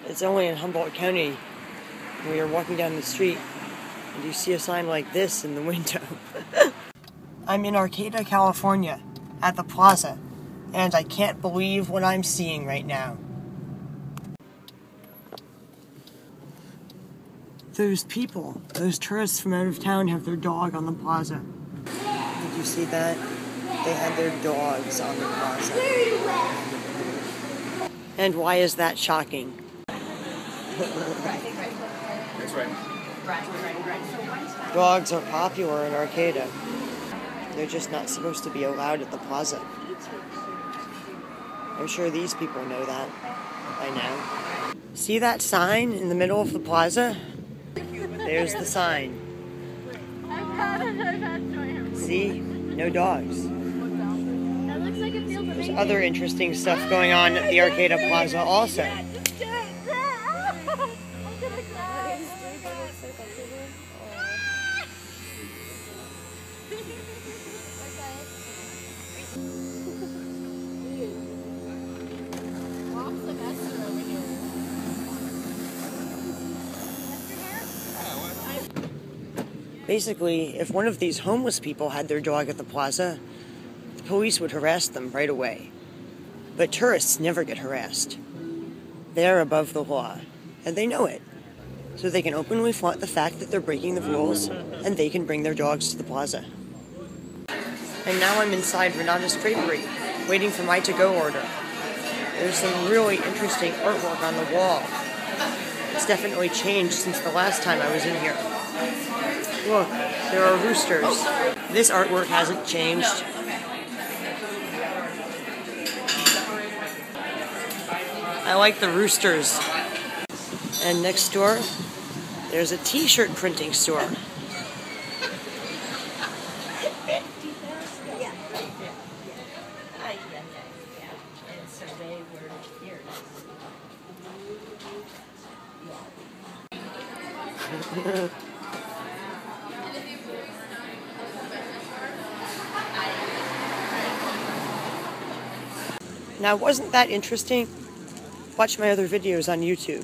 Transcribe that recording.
It's only in Humboldt County when you're walking down the street and you see a sign like this in the window. I'm in Arcata, California, at the Plaza, and I can't believe what I'm seeing right now. Those people, those tourists from out of town have their dog on the Plaza. Did you see that? They had their dogs on the Plaza. And why is that shocking? That's right. Dogs are popular in Arcata. They're just not supposed to be allowed at the Plaza. I'm sure these people know that by now. See that sign in the middle of the Plaza? There's the sign. See? No dogs. There's other interesting stuff going on at the Arcata Plaza also. Basically, if one of these homeless people had their dog at the Plaza, the police would harass them right away. But tourists never get harassed. They're above the law, and they know it. So they can openly flaunt the fact that they're breaking the rules, and they can bring their dogs to the Plaza. And now I'm inside Renata's Drapery, waiting for my to-go order. There's some really interesting artwork on the wall. It's definitely changed since the last time I was in here. Look, there are roosters. This artwork hasn't changed. I like the roosters. And next door, there's a t-shirt printing store. Now, wasn't that interesting? Watch my other videos on YouTube.